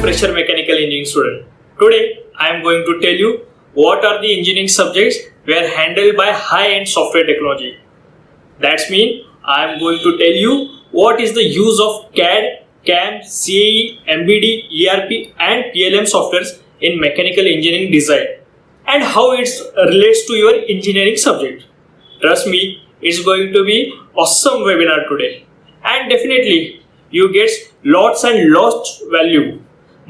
fresher mechanical engineering student. Today I am going to tell you what are the engineering subjects were handled by high-end software technology. That's mean I am going to tell you what is the use of CAD, CAM, CAE, MBD, ERP and PLM softwares in mechanical engineering design and how it relates to your engineering subject. Trust me, it's going to be awesome webinar today and definitely you get lots and lots value.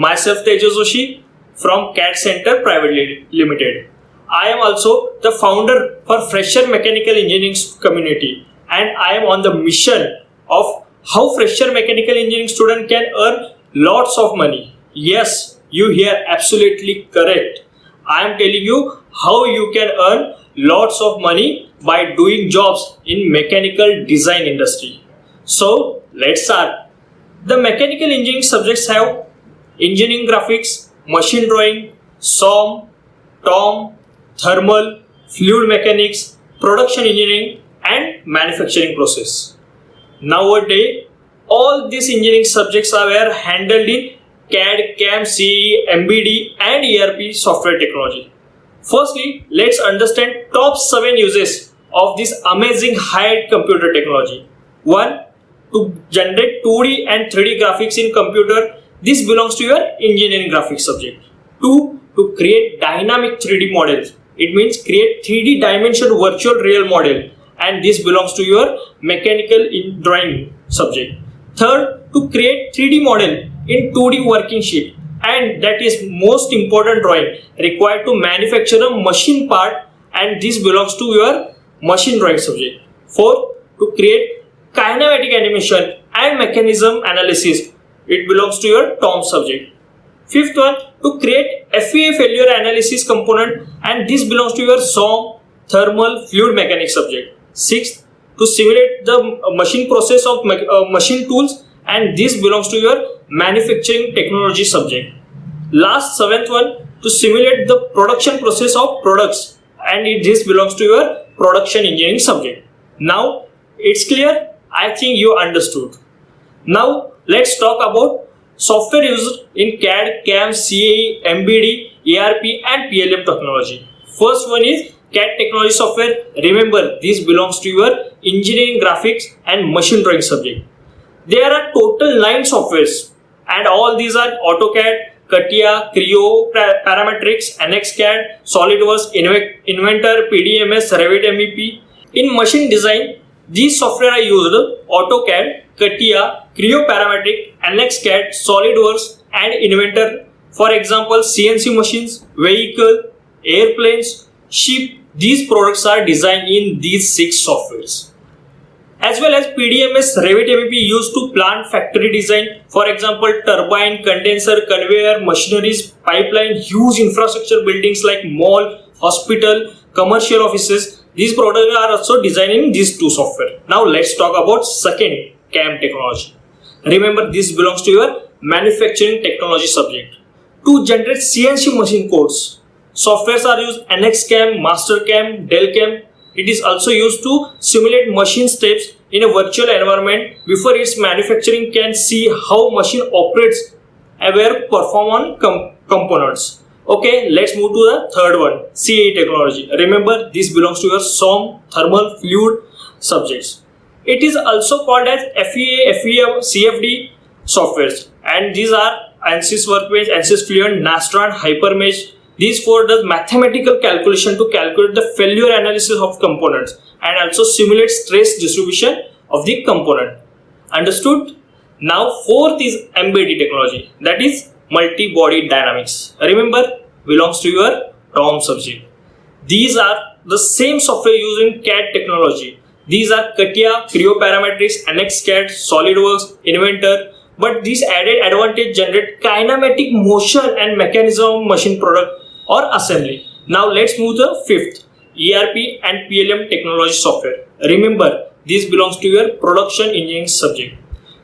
Myself Tejas Joshi from CAD Center Private Limited. I am also the founder for Fresher Mechanical Engineering community and I am on the mission of how fresher mechanical engineering student can earn lots of money. Yes, you hear absolutely correct. I am telling you how you can earn lots of money by doing jobs in mechanical design industry. So let's start. The mechanical engineering subjects have engineering graphics, machine drawing, SOM, TOM, thermal, fluid mechanics, production engineering and manufacturing process. Nowadays, all these engineering subjects are handled in CAD, CAM, CAE, MBD and ERP software technology. Firstly, let's understand top 7 uses of this amazing high-end computer technology. 1. To generate 2D and 3D graphics in computer. This belongs to your engineering graphics subject. 2. To create dynamic 3D models. It means create 3D dimension virtual real model and this belongs to your mechanical drawing subject. 3rd, to create 3D model in 2D working sheet and that is most important drawing required to manufacture a machine part and this belongs to your machine drawing subject. 4th, to create kinematic animation and mechanism analysis. It belongs to your TOM subject. 5th one, to create FEA failure analysis component and this belongs to your SOM, thermal, fluid mechanics subject. 6th, to simulate the machine process of machine tools and this belongs to your manufacturing technology subject. Last 7th one, to simulate the production process of products and this belongs to your production engineering subject. Now it's clear? I think you understood. Now let's talk about software used in CAD, CAM, CAE, MBD, ERP and PLM technology. First one is CAD technology software. Remember, this belongs to your engineering graphics and machine drawing subject. There are total 9 softwares and all these are AutoCAD, CATIA, Creo, Parametrics, NXCAD, SolidWorks, Inventor, PDMS, Revit MEP. In machine design, these software are used AutoCAD, CATIA, Creo Parametric, NXCAD, SolidWorks and Inventor. For example, CNC machines, vehicle, airplanes, ship. These products are designed in these 6 softwares. As well as PDMS, Revit MEP used to plant factory design. For example, turbine, condenser, conveyor, machineries, pipeline, huge infrastructure buildings like mall, hospital, commercial offices. These products are also designed in these 2 software. Now let's talk about second CAM technology. Remember, this belongs to your manufacturing technology subject. To generate CNC machine codes, softwares are used NXCAM, MasterCAM, DELCAM. It is also used to simulate machine steps in a virtual environment before its manufacturing can see how machine operates and where perform on components. Okay, let's move to the third one, CAE technology. Remember, this belongs to your SOM, thermal, fluid subjects. It is also called as FEA, FEM, CFD softwares and these are ANSYS Workbench, ANSYS Fluent, Nastran, Hypermesh. These 4 does mathematical calculation to calculate the failure analysis of components and also simulate stress distribution of the component. Understood? Now 4th is MBD technology, that is multi-body dynamics. Remember, belongs to your TOM subject. These are the same software used in CAD technology. These are CATIA, Creo Parametrics, NXCAD, SolidWorks, Inventor. But these added advantage generate kinematic motion and mechanism machine product or assembly. Now let's move to the 5th, ERP and PLM technology software. Remember, this belongs to your production engineering subject.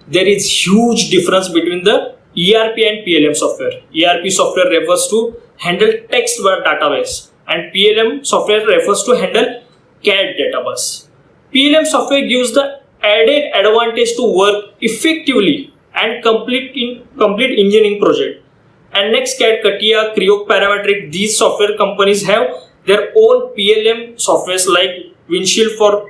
There is huge difference between the ERP and PLM software. ERP software refers to handle text database and PLM software refers to handle CAD database. PLM software gives the added advantage to work effectively and complete engineering project. And next, CAD, CATIA, Creo, Parametric, these software companies have their own PLM softwares like Windshield for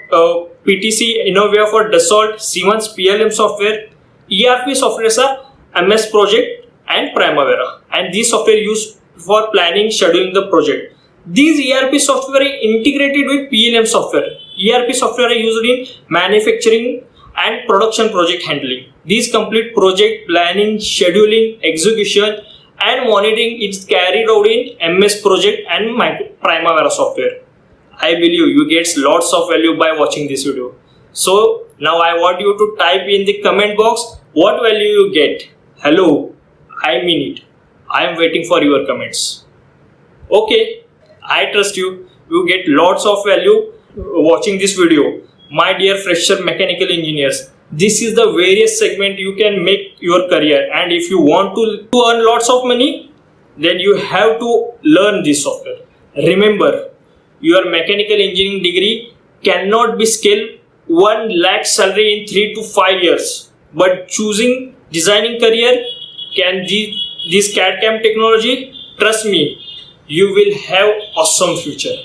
PTC, Innovia for Dassault, Siemens PLM software. ERP softwares are MS Project and Primavera, and these software used for planning, scheduling the project. These ERP software are integrated with PLM software. ERP software are used in manufacturing and production project handling. These complete project planning, scheduling, execution, and monitoring is carried out in MS Project and Primavera software. I believe you get lots of value by watching this video. So now I want you to type in the comment box what value you get. Hello, I mean it. I am waiting for your comments. Okay, I trust you. You get lots of value watching this video. My dear fresher mechanical engineers, this is the various segment you can make your career, and if you want to earn lots of money, then you have to learn this software. Remember, your mechanical engineering degree cannot be scaled 1 lakh salary in 3 to 5 years, but choosing designing career can this CAD CAM technology, trust me, you will have awesome future.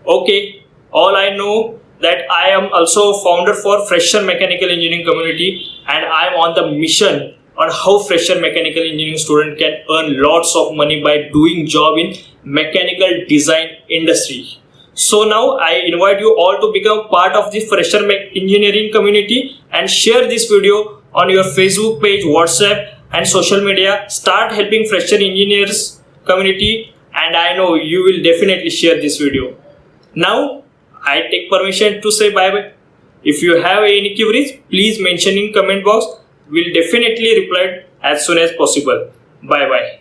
Okay, all I know that I am also a founder for Fresher Mechanical Engineering community, and I am on the mission on how fresher mechanical engineering student can earn lots of money by doing job in mechanical design industry. So now I invite you all to become part of the fresher engineering community and share this video on your Facebook page, WhatsApp and social media. Start helping fresher engineers community, and I know you will definitely share this video. Now I take permission to say bye bye. If you have any queries, please mention in comment box. We'll definitely reply as soon as possible. Bye bye.